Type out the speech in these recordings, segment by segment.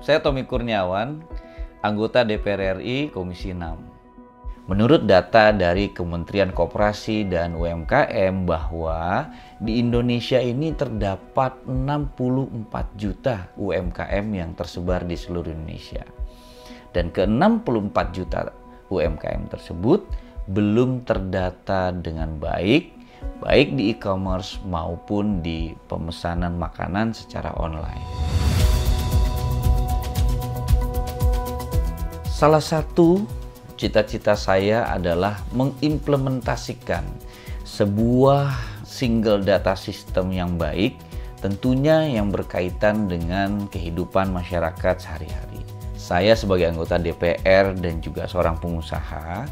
Saya Tommy Kurniawan, anggota DPR RI Komisi 6. Menurut data dari Kementerian Koperasi dan UMKM bahwa di Indonesia ini terdapat 64 juta UMKM yang tersebar di seluruh Indonesia. Dan ke-64 juta UMKM tersebut belum terdata dengan baik di e-commerce maupun di pemesanan makanan secara online. Salah satu cita-cita saya adalah mengimplementasikan sebuah single data system yang baik, tentunya yang berkaitan dengan kehidupan masyarakat sehari-hari. Saya sebagai anggota DPR dan juga seorang pengusaha,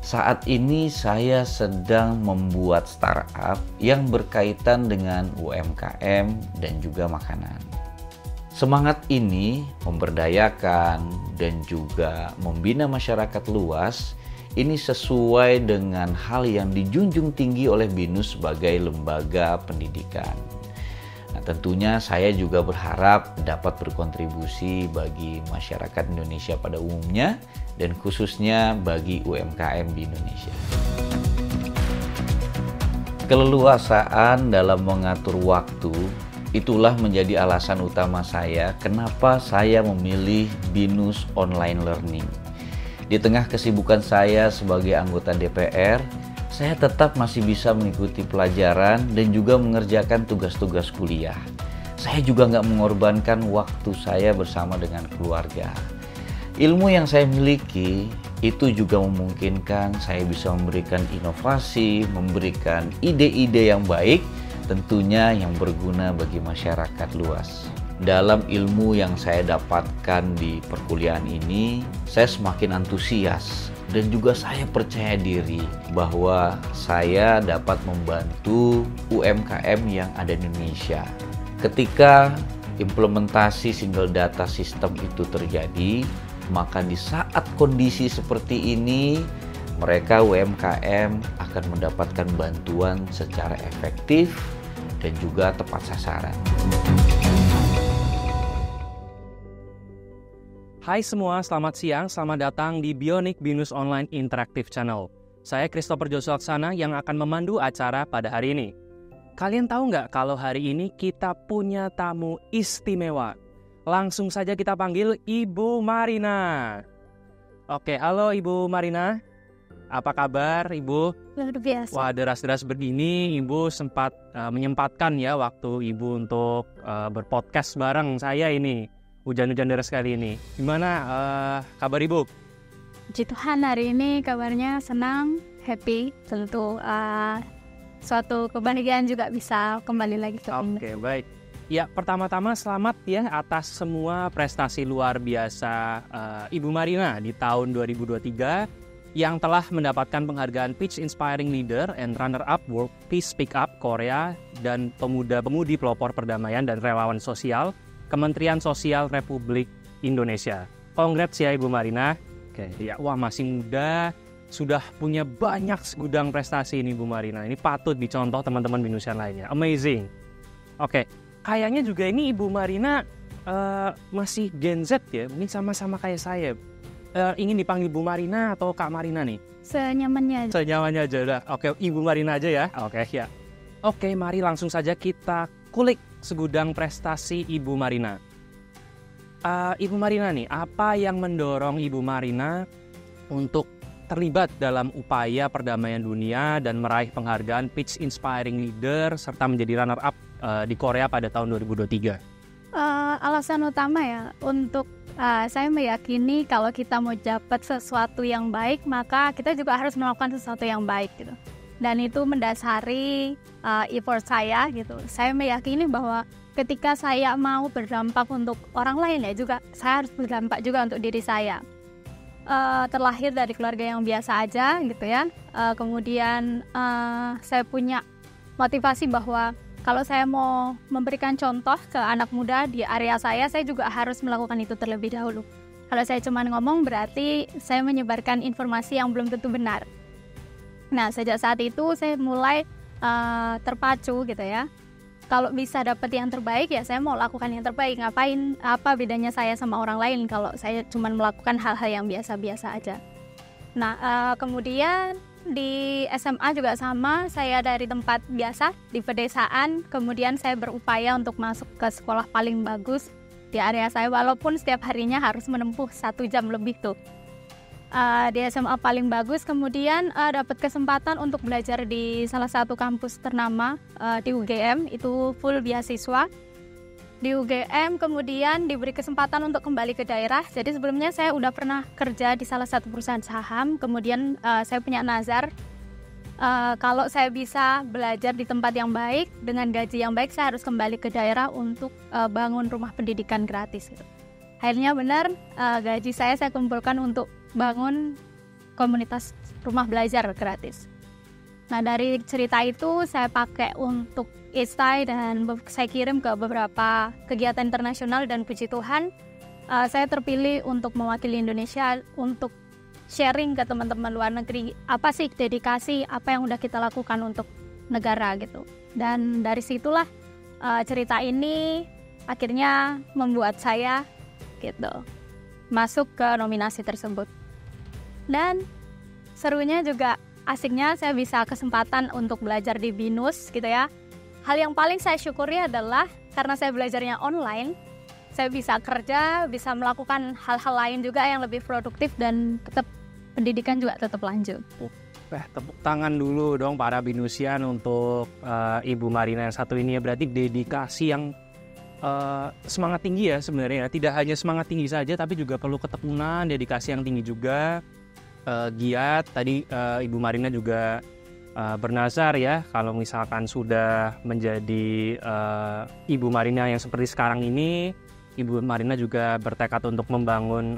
saat ini saya sedang membuat startup yang berkaitan dengan UMKM dan juga makanan. Semangat ini memberdayakan dan juga membina masyarakat luas ini sesuai dengan hal yang dijunjung tinggi oleh BINUS sebagai lembaga pendidikan. Nah, tentunya saya juga berharap dapat berkontribusi bagi masyarakat Indonesia pada umumnya dan khususnya bagi UMKM di Indonesia. Keleluasaan dalam mengatur waktu itulah menjadi alasan utama saya kenapa saya memilih BINUS Online Learning. Di tengah kesibukan saya sebagai anggota DPR, saya tetap masih bisa mengikuti pelajaran dan juga mengerjakan tugas-tugas kuliah. Saya juga nggak mengorbankan waktu saya bersama dengan keluarga. Ilmu yang saya miliki itu juga memungkinkan saya bisa memberikan inovasi, memberikan ide-ide yang baik, tentunya yang berguna bagi masyarakat luas. Dalam ilmu yang saya dapatkan di perkuliahan ini, saya semakin antusias dan juga saya percaya diri bahwa saya dapat membantu UMKM yang ada di Indonesia. Ketika implementasi single data system itu terjadi, maka di saat kondisi seperti ini, mereka UMKM akan mendapatkan bantuan secara efektif dan juga tepat sasaran. Hai semua, selamat siang, selamat datang di Bionic BINUS Online Interactive Channel. Saya Christopher Josuaksana yang akan memandu acara pada hari ini. Kalian tahu nggak kalau hari ini kita punya tamu istimewa? Langsung saja kita panggil Ibu Marina. Oke, halo Ibu Marina. Apa kabar Ibu? Luar biasa. Wah, deras-deras begini Ibu sempat menyempatkan ya waktu Ibu untuk berpodcast bareng saya ini. Hujan-hujan deras kali ini. Gimana kabar Ibu? Puji Tuhan, hari ini kabarnya senang, happy. Tentu suatu kebahagiaan juga bisa kembali lagi ke Anda. Oke, baik. Ya, pertama-tama selamat ya atas semua prestasi luar biasa Ibu Marina di tahun 2023 yang telah mendapatkan penghargaan Peach Inspiring Leader and Runner-Up World Peace Speak Up Korea dan Pemuda-Pemudi Pelopor Perdamaian dan Relawan Sosial Kementerian Sosial Republik Indonesia. Congrats ya Ibu Marina. Oke, ya, wah masih muda, sudah punya banyak segudang prestasi ini Ibu Marina. Ini patut dicontoh teman-teman BINUSian lainnya. Amazing. Oke, kayaknya juga ini Ibu Marina masih Gen Z ya, mungkin sama-sama kayak saya. Ingin dipanggil Bu Marina atau Kak Marina nih? Senyamannya aja. Senyamannya aja udah. Oke, Ibu Marina aja ya. Oke, ya. Oke, mari langsung saja kita kulik segudang prestasi Ibu Marina. Ibu Marina nih, apa yang mendorong Ibu Marina untuk terlibat dalam upaya perdamaian dunia dan meraih penghargaan Peach Inspiring Leader serta menjadi runner-up di Korea pada tahun 2023? Alasan utama ya untuk saya meyakini kalau kita mau dapat sesuatu yang baik, maka kita juga harus melakukan sesuatu yang baik gitu. Dan itu mendasari effort saya gitu. Saya meyakini bahwa ketika saya mau berdampak untuk orang lain ya juga, saya harus berdampak juga untuk diri saya. Terlahir dari keluarga yang biasa aja gitu ya. Kemudian saya punya motivasi bahwa kalau saya mau memberikan contoh ke anak muda di area saya juga harus melakukan itu terlebih dahulu. Kalau saya cuma ngomong berarti saya menyebarkan informasi yang belum tentu benar. Nah, sejak saat itu saya mulai terpacu gitu ya. kalau bisa dapat yang terbaik ya saya mau lakukan yang terbaik. Ngapain, apa bedanya saya sama orang lain kalau saya cuma melakukan hal-hal yang biasa-biasa aja. Nah, kemudian di SMA juga sama, saya dari tempat biasa di pedesaan, kemudian saya berupaya untuk masuk ke sekolah paling bagus di area saya, walaupun setiap harinya harus menempuh 1 jam lebih tuh. Di SMA paling bagus, kemudian dapat kesempatan untuk belajar di salah satu kampus ternama di UGM, itu full beasiswa. Di UGM kemudian diberi kesempatan untuk kembali ke daerah. Jadi sebelumnya saya udah pernah kerja di salah satu perusahaan saham, kemudian saya punya nazar kalau saya bisa belajar di tempat yang baik dengan gaji yang baik, saya harus kembali ke daerah untuk bangun rumah pendidikan gratis gitu. Akhirnya benar, gaji saya kumpulkan untuk bangun komunitas rumah belajar gratis. Nah, dari cerita itu saya pakai untuk e-stay dan saya kirim ke beberapa kegiatan internasional, dan puji Tuhan saya terpilih untuk mewakili Indonesia untuk sharing ke teman-teman luar negeri apa sih dedikasi, apa yang udah kita lakukan untuk negara gitu. Dan dari situlah cerita ini akhirnya membuat saya gitu masuk ke nominasi tersebut. Dan serunya juga asiknya saya bisa kesempatan untuk belajar di BINUS gitu ya. Hal yang paling saya syukuri adalah karena saya belajarnya online, saya bisa kerja, bisa melakukan hal-hal lain juga yang lebih produktif, dan tetap pendidikan juga tetap lanjut. Tepuk tangan dulu dong para BINUSian untuk Ibu Marina yang satu ini ya. Berarti dedikasi yang semangat tinggi ya sebenarnya. Tidak hanya semangat tinggi saja, tapi juga perlu ketekunan, dedikasi yang tinggi juga. Giat, tadi Ibu Marina juga bernazar ya, kalau misalkan sudah menjadi Ibu Marina yang seperti sekarang ini, Ibu Marina juga bertekad untuk membangun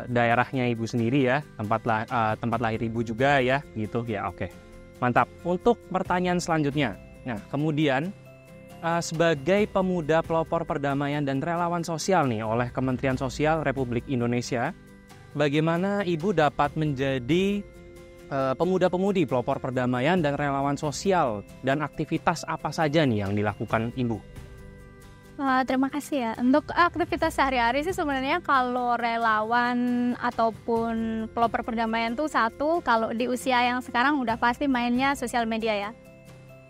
daerahnya Ibu sendiri ya, tempat lahir Ibu juga ya, gitu ya. Oke, mantap. Untuk pertanyaan selanjutnya, nah kemudian sebagai pemuda pelopor perdamaian dan relawan sosial nih oleh Kementerian Sosial Republik Indonesia, bagaimana Ibu dapat menjadi pemuda-pemudi pelopor perdamaian dan relawan sosial, dan aktivitas apa saja nih yang dilakukan Ibu? Terima kasih ya. Untuk aktivitas sehari-hari sih sebenarnya kalau relawan ataupun pelopor perdamaian tuh satu, kalau di usia yang sekarang udah pasti mainnya sosial media ya.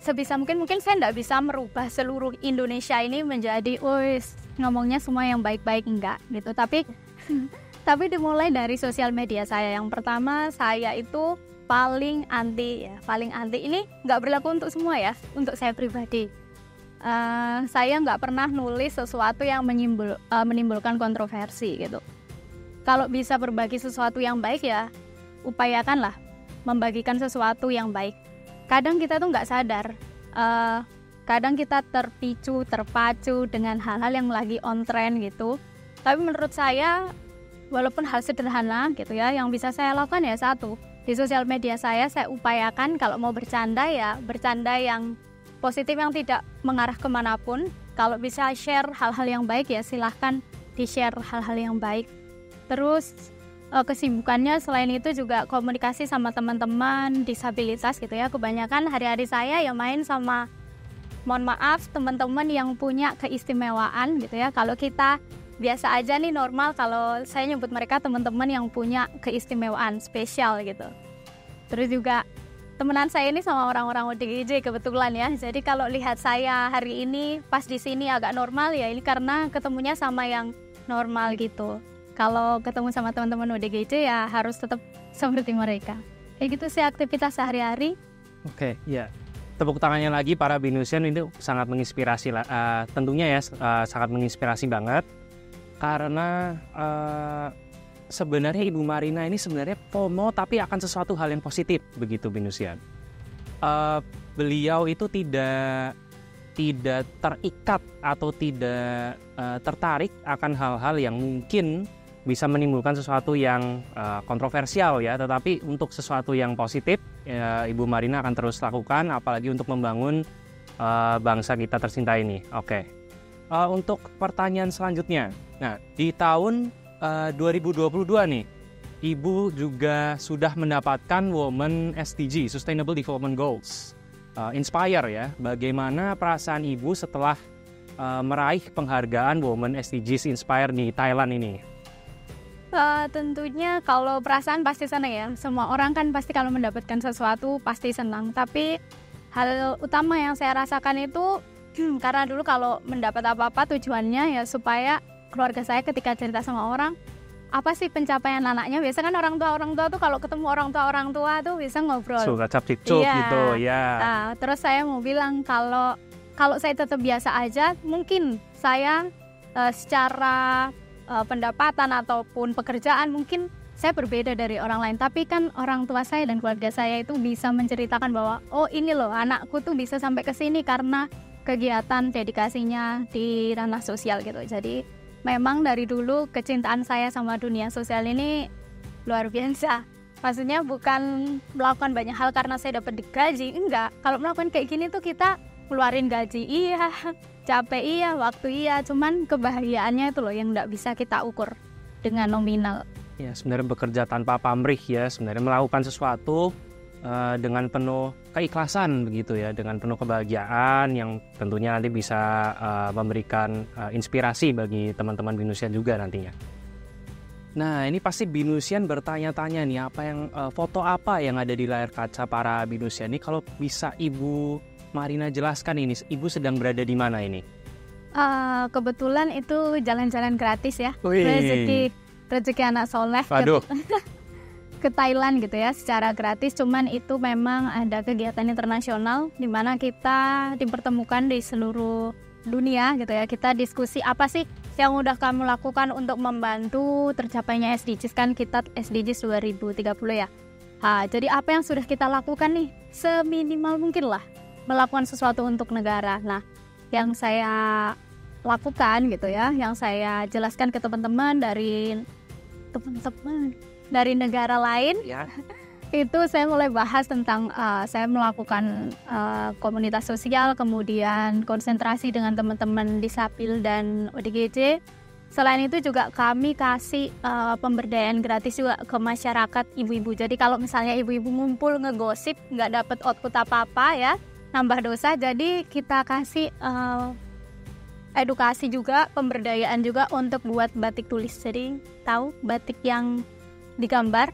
Sebisa mungkin saya nggak bisa merubah seluruh Indonesia ini menjadi ngomongnya semua yang baik-baik, enggak gitu. Tapi dimulai dari sosial media saya. Yang pertama, saya itu paling anti ini nggak berlaku untuk semua ya, untuk saya pribadi. Saya nggak pernah nulis sesuatu yang menimbulkan kontroversi gitu. Kalau bisa berbagi sesuatu yang baik ya, upayakanlah membagikan sesuatu yang baik. Kadang kita tuh nggak sadar, kadang kita terpacu dengan hal-hal yang lagi on trend gitu. Tapi menurut saya, walaupun hal sederhana gitu ya, yang bisa saya lakukan ya satu, di sosial media saya upayakan kalau mau bercanda ya bercanda yang positif, yang tidak mengarah kemanapun. Kalau bisa share hal-hal yang baik ya silahkan di-share hal-hal yang baik. Terus kesibukannya selain itu juga komunikasi sama teman-teman disabilitas gitu ya. Kebanyakan hari-hari saya ya main sama, mohon maaf, teman-teman yang punya keistimewaan gitu ya. Kalau kita biasa aja nih normal, kalau saya nyebut mereka teman-teman yang punya keistimewaan spesial gitu. Terus juga temenan saya ini sama orang-orang ODGJ kebetulan ya. Jadi kalau lihat saya hari ini pas di sini agak normal ya, ini karena ketemunya sama yang normal gitu. Kalau ketemu sama teman-teman ODGJ ya harus tetap seperti mereka. Kayak gitu sih aktivitas sehari-hari. Oke, ya. Tepuk tangannya lagi para BINUSian, ini sangat menginspirasi tentunya ya, sangat menginspirasi banget. Karena sebenarnya Ibu Marina ini sebenarnya FOMO tapi akan sesuatu hal yang positif begitu BINUSian. Beliau itu tidak terikat atau tidak tertarik akan hal-hal yang mungkin bisa menimbulkan sesuatu yang kontroversial ya, tetapi untuk sesuatu yang positif Ibu Marina akan terus lakukan, apalagi untuk membangun bangsa kita tercinta ini. Oke. Untuk pertanyaan selanjutnya, nah di tahun 2022 nih, Ibu juga sudah mendapatkan Women SDG, Sustainable Development Goals. inspire ya. Bagaimana perasaan Ibu setelah meraih penghargaan Women SDGs Inspire di Thailand ini? Tentunya kalau perasaan pasti senang ya. Semua orang kan pasti kalau mendapatkan sesuatu pasti senang. Tapi hal utama yang saya rasakan itu karena dulu kalau mendapat apa-apa tujuannya ya supaya keluarga saya ketika cerita sama orang, apa sih pencapaian anaknya? Biasa kan orang tua tuh kalau ketemu orang tua tuh bisa ngobrol. Suka cap-cip-cup gitu ya. Nah, terus saya mau bilang kalau saya tetap biasa aja, mungkin saya secara pendapatan ataupun pekerjaan mungkin saya berbeda dari orang lain, tapi kan orang tua saya dan keluarga saya itu bisa menceritakan bahwa oh ini loh anakku tuh bisa sampai ke sini karena kegiatan dedikasinya di ranah sosial gitu. Jadi memang dari dulu kecintaan saya sama dunia sosial ini luar biasa. Maksudnya bukan melakukan banyak hal karena saya dapat digaji, enggak. Kalau melakukan kayak gini tuh kita keluarin gaji iya, capek iya, waktu iya, cuman kebahagiaannya itu loh yang nggak bisa kita ukur dengan nominal. Ya sebenarnya bekerja tanpa pamrih ya, sebenarnya melakukan sesuatu dengan penuh keikhlasan begitu ya, dengan penuh kebahagiaan yang tentunya nanti bisa memberikan inspirasi bagi teman-teman Binusian juga nantinya. Nah ini pasti Binusian bertanya-tanya nih foto apa yang ada di layar kaca para Binusian ini, kalau bisa Ibu Marina jelaskan ini, Ibu sedang berada di mana ini? Kebetulan itu jalan-jalan gratis ya. Wih. Rezeki anak soleh ke Thailand gitu ya, secara gratis. Cuman itu memang ada kegiatan internasional di mana kita dipertemukan di seluruh dunia gitu ya. Kita diskusi apa sih yang udah kamu lakukan untuk membantu tercapainya SDGs, kan kita SDGs 2030 ya. Jadi apa yang sudah kita lakukan nih, seminimal mungkin lah melakukan sesuatu untuk negara. Nah, yang saya lakukan gitu ya, yang saya jelaskan ke teman-teman dari negara lain ya. Itu saya mulai bahas tentang saya melakukan komunitas sosial, kemudian konsentrasi dengan teman-teman disabilitas dan ODGJ. Selain itu juga kami kasih pemberdayaan gratis juga ke masyarakat ibu-ibu. Jadi kalau misalnya ibu-ibu ngumpul ngegosip nggak dapat output apa-apa ya, nambah dosa, jadi kita kasih edukasi juga, pemberdayaan juga untuk buat batik tulis. Jadi tahu batik yang digambar,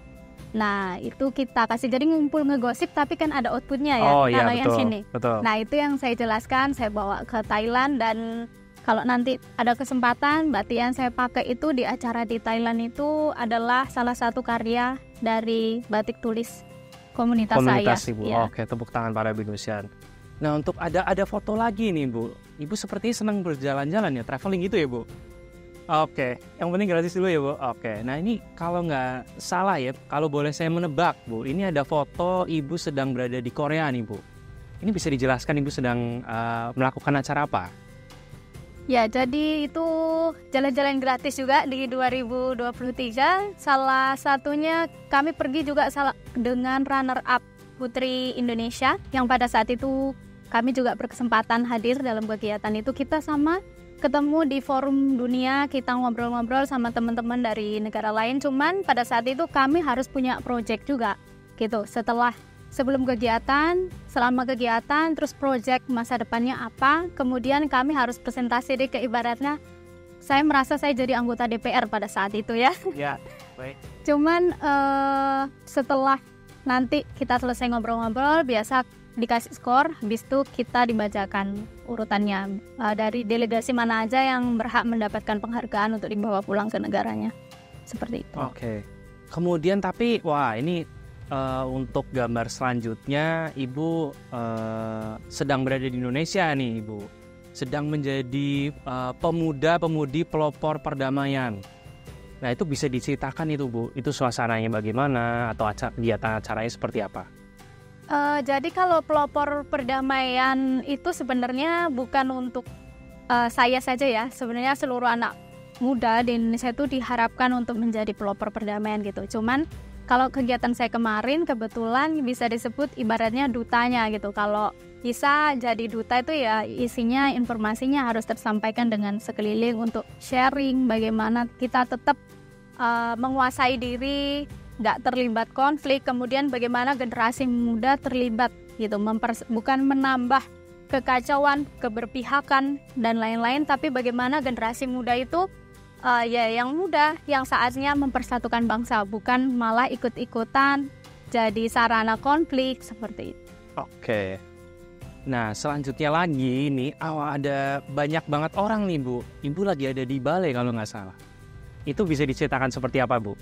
nah itu kita kasih, jadi ngumpul ngegosip tapi kan ada outputnya ya. Oh iya yang betul, sini. Betul. Nah itu yang saya jelaskan, saya bawa ke Thailand, dan kalau nanti ada kesempatan batik yang saya pakai itu di acara di Thailand itu adalah salah satu karya dari batik tulis komunitas saya. Ibu. Ya. Oke, tepuk tangan para Binusian. Nah untuk ada foto lagi nih Bu. Ibu sepertinya senang berjalan-jalan ya, traveling gitu ya Bu. Oke, yang penting gratis dulu ya Bu. Oke, nah ini kalau nggak salah ya, kalau boleh saya menebak Bu, ini ada foto Ibu sedang berada di Korea nih Bu. Ini bisa dijelaskan Ibu sedang melakukan acara apa? Ya, jadi itu jalan-jalan gratis juga di 2023. Salah satunya kami pergi juga dengan runner-up Putri Indonesia, yang pada saat itu kami juga berkesempatan hadir dalam kegiatan itu. Kita sama ketemu di forum dunia, kita ngobrol-ngobrol sama teman-teman dari negara lain. Cuman pada saat itu kami harus punya project juga gitu. Sebelum kegiatan, selama kegiatan, terus project masa depannya apa. Kemudian kami harus presentasi deh, ke ibaratnya saya merasa saya jadi anggota DPR pada saat itu ya. Ya, baik. Cuman setelah nanti kita selesai ngobrol-ngobrol, biasa dikasih skor, habis itu kita dibacakan urutannya dari delegasi mana aja yang berhak mendapatkan penghargaan untuk dibawa pulang ke negaranya. Seperti itu. Oke. Kemudian tapi ini untuk gambar selanjutnya Ibu sedang berada di Indonesia nih Ibu. Sedang menjadi pemuda-pemudi pelopor perdamaian. Nah itu bisa diceritakan itu Bu, itu suasananya bagaimana atau kegiatan acaranya seperti apa? Jadi kalau pelopor perdamaian itu sebenarnya bukan untuk saya saja ya. Sebenarnya seluruh anak muda di Indonesia itu diharapkan untuk menjadi pelopor perdamaian gitu. Cuman kalau kegiatan saya kemarin kebetulan bisa disebut ibaratnya dutanya gitu. Kalau bisa jadi duta itu ya isinya informasinya harus tersampaikan dengan sekeliling untuk sharing bagaimana kita tetap menguasai diri, nggak terlibat konflik, kemudian bagaimana generasi muda terlibat gitu, bukan menambah kekacauan, keberpihakan dan lain-lain, tapi bagaimana generasi muda itu yang muda yang saatnya mempersatukan bangsa, bukan malah ikut-ikutan jadi sarana konflik seperti itu. Oke. Nah, selanjutnya lagi ini ada banyak banget orang nih, Bu. Ibu lagi ada di balai kalau nggak salah. Itu bisa diceritakan seperti apa, Bu?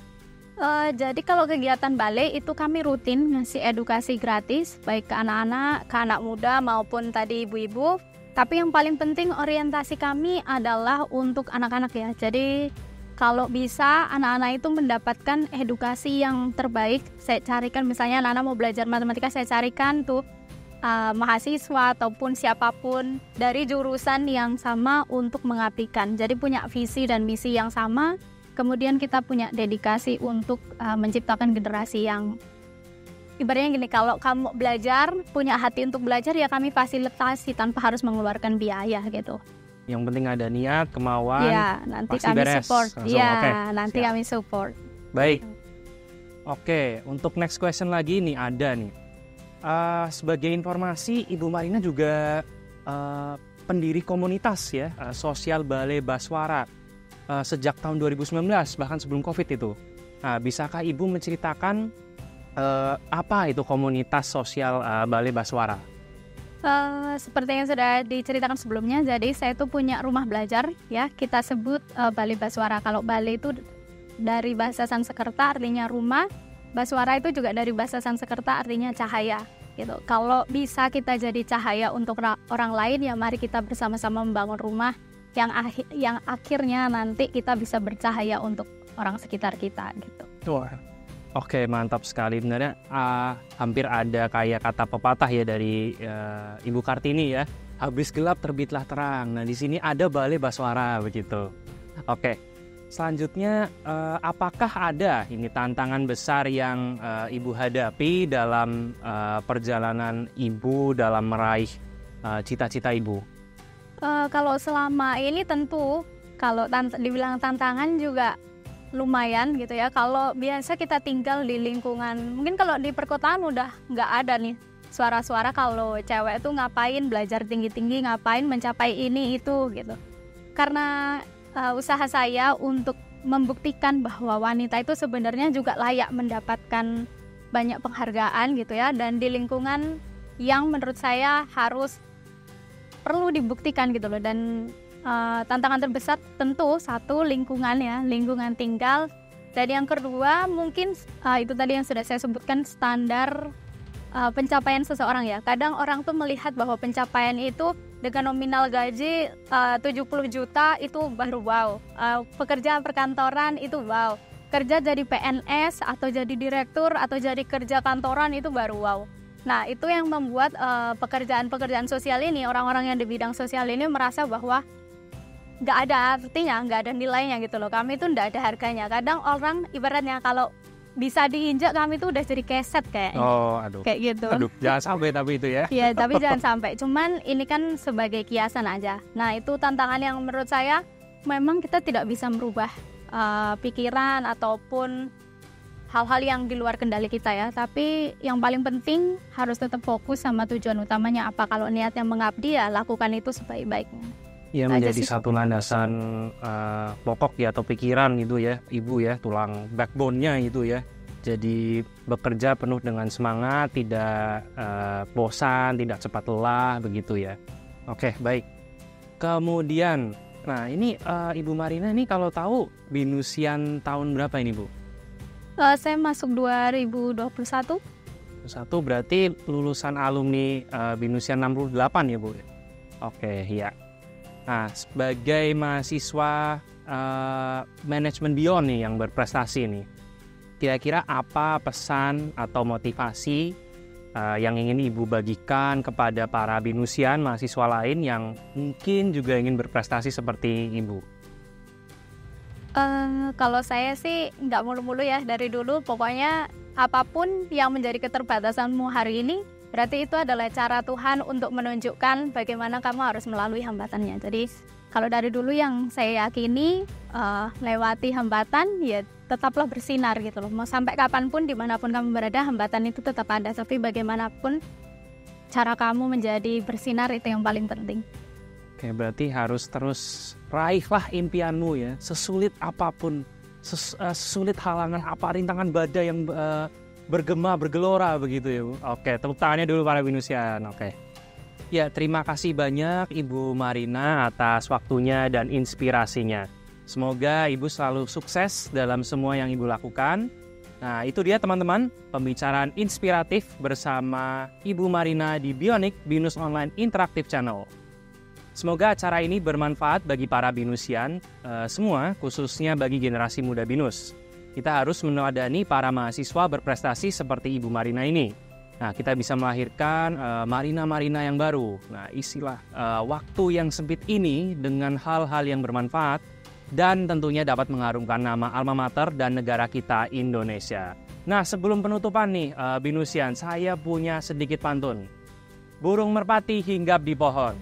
Jadi kalau kegiatan balai itu kami rutin ngasih edukasi gratis baik ke anak-anak, ke anak muda maupun tadi ibu-ibu. Tapi yang paling penting orientasi kami adalah untuk anak-anak ya. Jadi kalau bisa anak-anak itu mendapatkan edukasi yang terbaik. Saya carikan misalnya anak-anak mau belajar matematika, saya carikan tuh mahasiswa ataupun siapapun dari jurusan yang sama untuk mengabdikan. Jadi punya visi dan misi yang sama. Kemudian kita punya dedikasi untuk menciptakan generasi yang ibaratnya gini, kalau kamu belajar, punya hati untuk belajar ya kami fasilitasi tanpa harus mengeluarkan biaya gitu. Yang penting ada niat, kemauan, ya, nanti pasti kami beres. support. Ya, okay. Nanti Siap. kami support. Baik. Oke, untuk next question lagi nih ada nih. Sebagai informasi, Ibu Marina juga pendiri komunitas ya, sosial Balai Baswara. Sejak tahun 2019 bahkan sebelum COVID itu. Nah, bisakah Ibu menceritakan apa itu komunitas sosial Balai Baswara? Seperti yang sudah diceritakan sebelumnya, jadi saya tuh punya rumah belajar ya, kita sebut Balai Baswara. Kalau Balai itu dari bahasa Sanskerta artinya rumah, Baswara itu juga dari bahasa Sanskerta artinya cahaya gitu. Kalau bisa kita jadi cahaya untuk orang lain ya mari kita bersama-sama membangun rumah yang akhirnya nanti kita bisa bercahaya untuk orang sekitar kita gitu. Wah, oke, mantap sekali. Sebenarnya hampir ada kayak kata pepatah ya dari Ibu Kartini ya, habis gelap terbitlah terang. Nah di sini ada Balai Baswara begitu. Oke, selanjutnya apakah ada ini tantangan besar yang Ibu hadapi dalam perjalanan Ibu dalam meraih cita-cita Ibu? Kalau selama ini tentu kalau dibilang tantangan juga lumayan gitu ya. Kalau biasa kita tinggal di lingkungan, mungkin kalau di perkotaan udah nggak ada nih suara-suara kalau cewek itu ngapain belajar tinggi-tinggi, ngapain mencapai ini itu gitu. Karena usaha saya untuk membuktikan bahwa wanita itu sebenarnya juga layak mendapatkan banyak penghargaan gitu ya, dan di lingkungan yang menurut saya harus perlu dibuktikan gitu loh. Dan tantangan terbesar tentu satu lingkungan ya, lingkungan tinggal, dan yang kedua mungkin itu tadi yang sudah saya sebutkan standar pencapaian seseorang ya. Kadang orang tuh melihat bahwa pencapaian itu dengan nominal gaji 70 juta itu baru wow, pekerjaan perkantoran itu wow, kerja jadi PNS atau jadi direktur atau jadi kerja kantoran itu baru wow. Nah, itu yang membuat pekerjaan-pekerjaan sosial ini, orang-orang yang di bidang sosial ini merasa bahwa nggak ada artinya, nggak ada nilainya gitu loh. Kami itu nggak ada harganya. Kadang orang ibaratnya kalau bisa diinjak kami itu udah jadi keset kayaknya. Oh, aduh. Kayak gitu. Aduh, jangan sampai tapi itu ya. Iya, tapi jangan sampai. Cuman ini kan sebagai kiasan aja. Nah, itu tantangan yang menurut saya memang kita tidak bisa merubah pikiran ataupun hal-hal yang di luar kendali kita ya, tapi yang paling penting harus tetap fokus sama tujuan utamanya apa. Kalau niatnya mengabdi ya lakukan itu sebaik-baiknya. Ya, menjadi satu landasan pokok ya atau pikiran gitu ya, Ibu ya, tulang backbone-nya itu ya. Jadi bekerja penuh dengan semangat, tidak bosan, tidak cepat lelah begitu ya. Oke, baik. Kemudian, nah ini Ibu Marina ini kalau tahu Binusian tahun berapa ini Bu? Saya masuk 2021. Satu berarti lulusan alumni Binusian 68 ya Bu? Oke, iya. Nah, sebagai mahasiswa manajemen Beyond nih yang berprestasi nih, kira-kira apa pesan atau motivasi yang ingin Ibu bagikan kepada para Binusian mahasiswa lain yang mungkin juga ingin berprestasi seperti Ibu? Kalau saya sih nggak mulu-mulu ya dari dulu, pokoknya apapun yang menjadi keterbatasanmu hari ini berarti itu adalah cara Tuhan untuk menunjukkan bagaimana kamu harus melalui hambatannya. Jadi kalau dari dulu yang saya yakini lewati hambatan ya tetaplah bersinar gitu loh. Mau sampai kapanpun dimanapun kamu berada, hambatan itu tetap ada, tapi bagaimanapun cara kamu menjadi bersinar itu yang paling penting. Oke, berarti harus terus raihlah impianmu ya, sesulit apapun, sesulit halangan apa, rintangan badai yang bergema, bergelora begitu ya Bu. Oke, tepuk tangannya dulu para Binusian. Oke. Ya, terima kasih banyak Ibu Marina atas waktunya dan inspirasinya. Semoga Ibu selalu sukses dalam semua yang Ibu lakukan. Nah, itu dia teman-teman, pembicaraan inspiratif bersama Ibu Marina di Bionic Binus Online Interactive Channel. Semoga acara ini bermanfaat bagi para Binusian semua, khususnya bagi generasi muda Binus. Kita harus meneladani para mahasiswa berprestasi seperti Ibu Marina ini. Nah, kita bisa melahirkan Marina-Marina yang baru. Nah, isilah waktu yang sempit ini dengan hal-hal yang bermanfaat dan tentunya dapat mengharumkan nama alma mater dan negara kita Indonesia. Nah, sebelum penutupan nih Binusian, saya punya sedikit pantun. Burung merpati hinggap di pohon,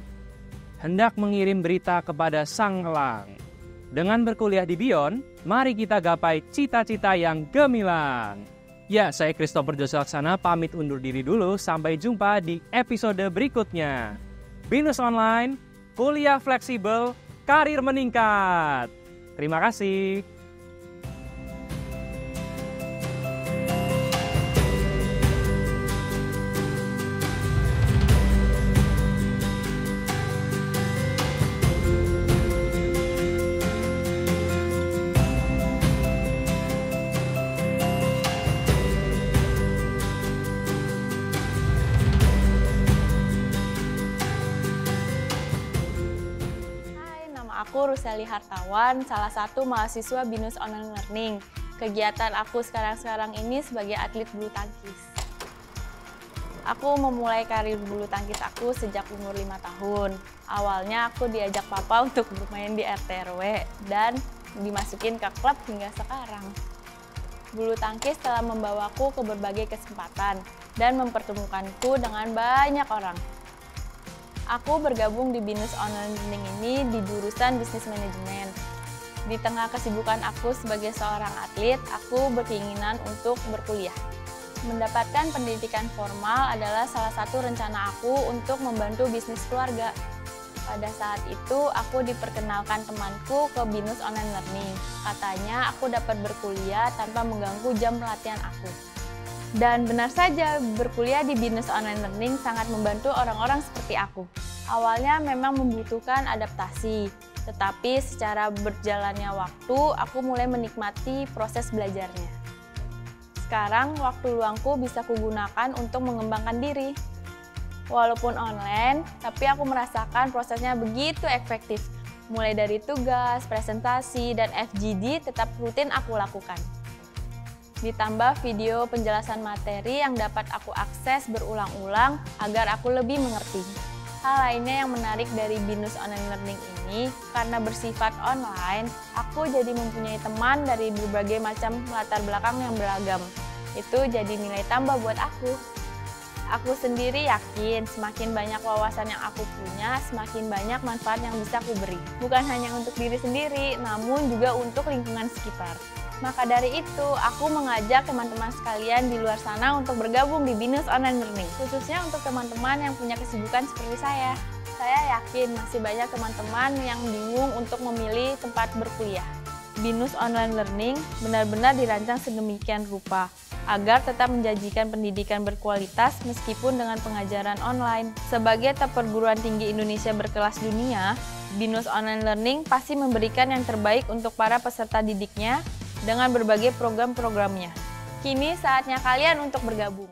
hendak mengirim berita kepada sang elang. Dengan berkuliah di Bion, mari kita gapai cita-cita yang gemilang. Ya, saya Christopher Jose Laksana pamit undur diri dulu. Sampai jumpa di episode berikutnya. Binus Online, kuliah fleksibel, karir meningkat. Terima kasih. Aku Ruseli Hartawan, salah satu mahasiswa Binus Online Learning. Kegiatan aku sekarang ini sebagai atlet bulu tangkis. Aku memulai karir bulu tangkis aku sejak umur 5 tahun. Awalnya aku diajak papa untuk bermain di RT/RW dan dimasukin ke klub hingga sekarang. Bulu tangkis telah membawaku ke berbagai kesempatan dan mempertemukanku dengan banyak orang. Aku bergabung di Binus Online Learning ini di jurusan Bisnis Manajemen. Di tengah kesibukan aku sebagai seorang atlet, aku berkeinginan untuk berkuliah. Mendapatkan pendidikan formal adalah salah satu rencana aku untuk membantu bisnis keluarga. Pada saat itu, aku diperkenalkan temanku ke Binus Online Learning. Katanya aku dapat berkuliah tanpa mengganggu jam pelatihan aku. Dan benar saja, berkuliah di Binus Online Learning sangat membantu orang-orang seperti aku. Awalnya memang membutuhkan adaptasi, tetapi secara berjalannya waktu, aku mulai menikmati proses belajarnya. Sekarang, waktu luangku bisa kugunakan untuk mengembangkan diri. Walaupun online, tapi aku merasakan prosesnya begitu efektif. Mulai dari tugas, presentasi, dan FGD tetap rutin aku lakukan. Ditambah video penjelasan materi yang dapat aku akses berulang-ulang agar aku lebih mengerti. Hal lainnya yang menarik dari Binus Online Learning ini, karena bersifat online, aku jadi mempunyai teman dari berbagai macam latar belakang yang beragam. Itu jadi nilai tambah buat aku. Aku sendiri yakin semakin banyak wawasan yang aku punya, semakin banyak manfaat yang bisa aku beri. Bukan hanya untuk diri sendiri, namun juga untuk lingkungan sekitar. Maka dari itu, aku mengajak teman-teman sekalian di luar sana untuk bergabung di Binus Online Learning, khususnya untuk teman-teman yang punya kesibukan seperti saya. Saya yakin masih banyak teman-teman yang bingung untuk memilih tempat berkuliah. Binus Online Learning benar-benar dirancang sedemikian rupa, agar tetap menjanjikan pendidikan berkualitas meskipun dengan pengajaran online. Sebagai top perguruan tinggi Indonesia berkelas dunia, Binus Online Learning pasti memberikan yang terbaik untuk para peserta didiknya dengan berbagai program-programnya. Kini saatnya kalian untuk bergabung.